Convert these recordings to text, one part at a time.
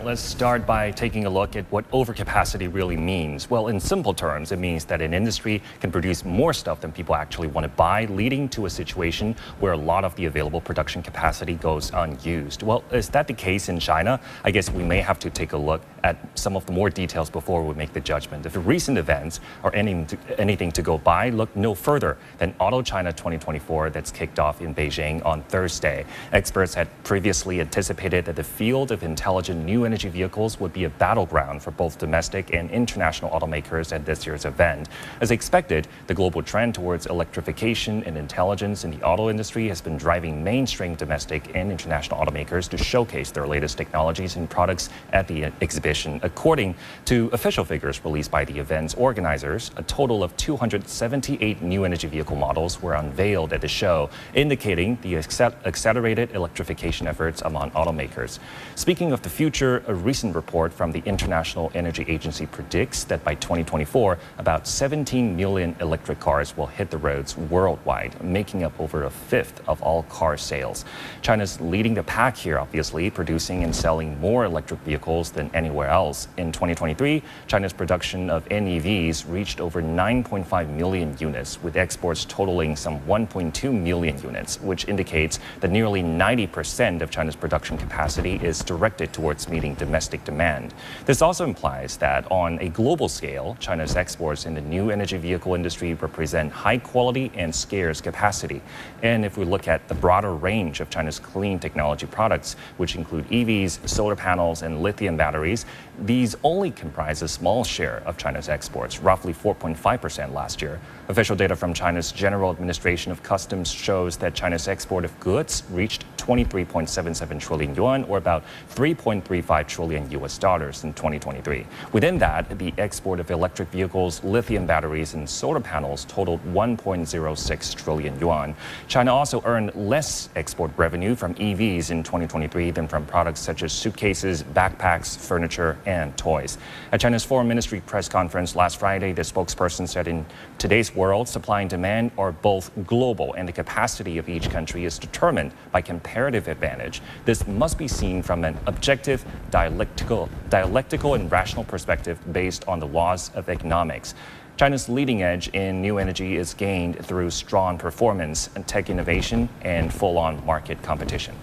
Let's start by taking a look at what overcapacity really means. Well, in simple terms, it means that an industry can produce more stuff than people actually want to buy, leading to a situation where a lot of the available production capacity goes unused. Well, is that the case in China? I guess we may have to take a look at some of the more details before we make the judgment. If the recent events are anything to go by, look no further than Auto China 2024 that's kicked off in Beijing on Thursday. Experts had previously anticipated that the field of intelligent new energy vehicles would be a battleground for both domestic and international automakers at this year's event. As expected, the global trend towards electrification and intelligence in the auto industry has been driving mainstream domestic and international automakers to showcase their latest technologies and products at the exhibition. According to official figures released by the event's organizers, a total of 278 new energy vehicle models were unveiled at the show, indicating the accelerated electrification efforts among automakers. Speaking of the future, a recent report from the International Energy Agency predicts that by 2024, about 17 million electric cars will hit the roads worldwide, making up over a fifth of all car sales. China's leading the pack here, obviously, producing and selling more electric vehicles than anywhere else. In 2023, China's production of NEVs reached over 9.5 million units, with exports totaling some 1.2 million units, which indicates that nearly 90% of China's production capacity is directed towards meeting domestic demand. This also implies that on a global scale, China's exports in the new energy vehicle industry represent high quality and scarce capacity. And if we look at the broader range of China's clean technology products, which include EVs, solar panels, and lithium batteries, these only comprise a small share of China's exports, roughly 4.5% last year. Official data from China's General Administration of Customs shows that China's export of goods reached 23.77 trillion yuan, or about 3.35 trillion US dollars in 2023. Within that, the export of electric vehicles, lithium batteries, and solar panels totaled 1.06 trillion yuan. China also earned less export revenue from EVs in 2023 than from products such as suitcases, backpacks, furniture, and toys. At China's Foreign Ministry press conference last Friday, the spokesperson said in today's world, supply and demand are both global, and the capacity of each country is determined by comparative advantage. This must be seen from an objective, dialectical and rational perspective based on the laws of economics. China's leading edge in new energy is gained through strong performance, tech innovation, and full-on market competition.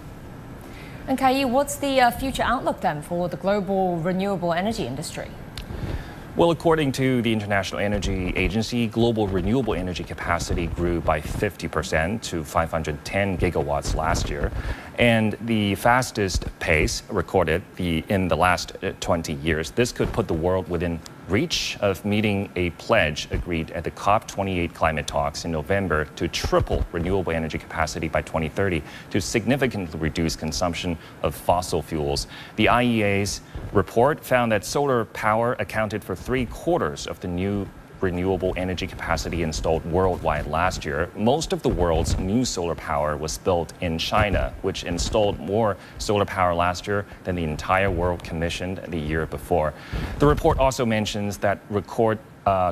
And Kaiyi, what's the future outlook then for the global renewable energy industry? Well, according to the International Energy Agency, global renewable energy capacity grew by 50% to 510 gigawatts last year, and the fastest pace recorded in the last 20 years. This could put the world within reach of meeting a pledge agreed at the COP28 climate talks in November to triple renewable energy capacity by 2030 to significantly reduce consumption of fossil fuels. The IEA's report found that solar power accounted for 3/4 of the new renewable energy capacity installed worldwide last year. Most of the world's new solar power was built in China, which installed more solar power last year than the entire world commissioned the year before. The report also mentions that record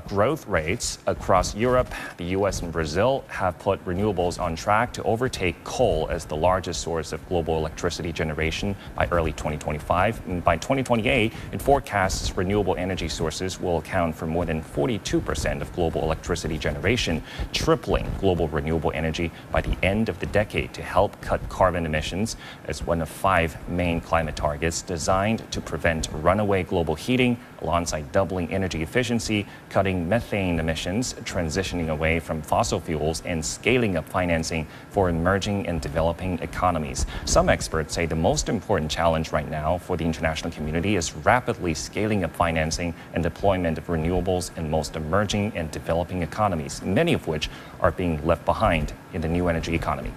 growth rates across Europe, the US, and Brazil have put renewables on track to overtake coal as the largest source of global electricity generation by early 2025. And by 2028, it forecasts renewable energy sources will account for more than 42% of global electricity generation, tripling global renewable energy by the end of the decade to help cut carbon emissions as one of 5 main climate targets designed to prevent runaway global heating alongside doubling energy efficiency, cutting methane emissions, transitioning away from fossil fuels, and scaling up financing for emerging and developing economies. Some experts say the most important challenge right now for the international community is rapidly scaling up financing and deployment of renewables in most emerging and developing economies, many of which are being left behind in the new energy economy.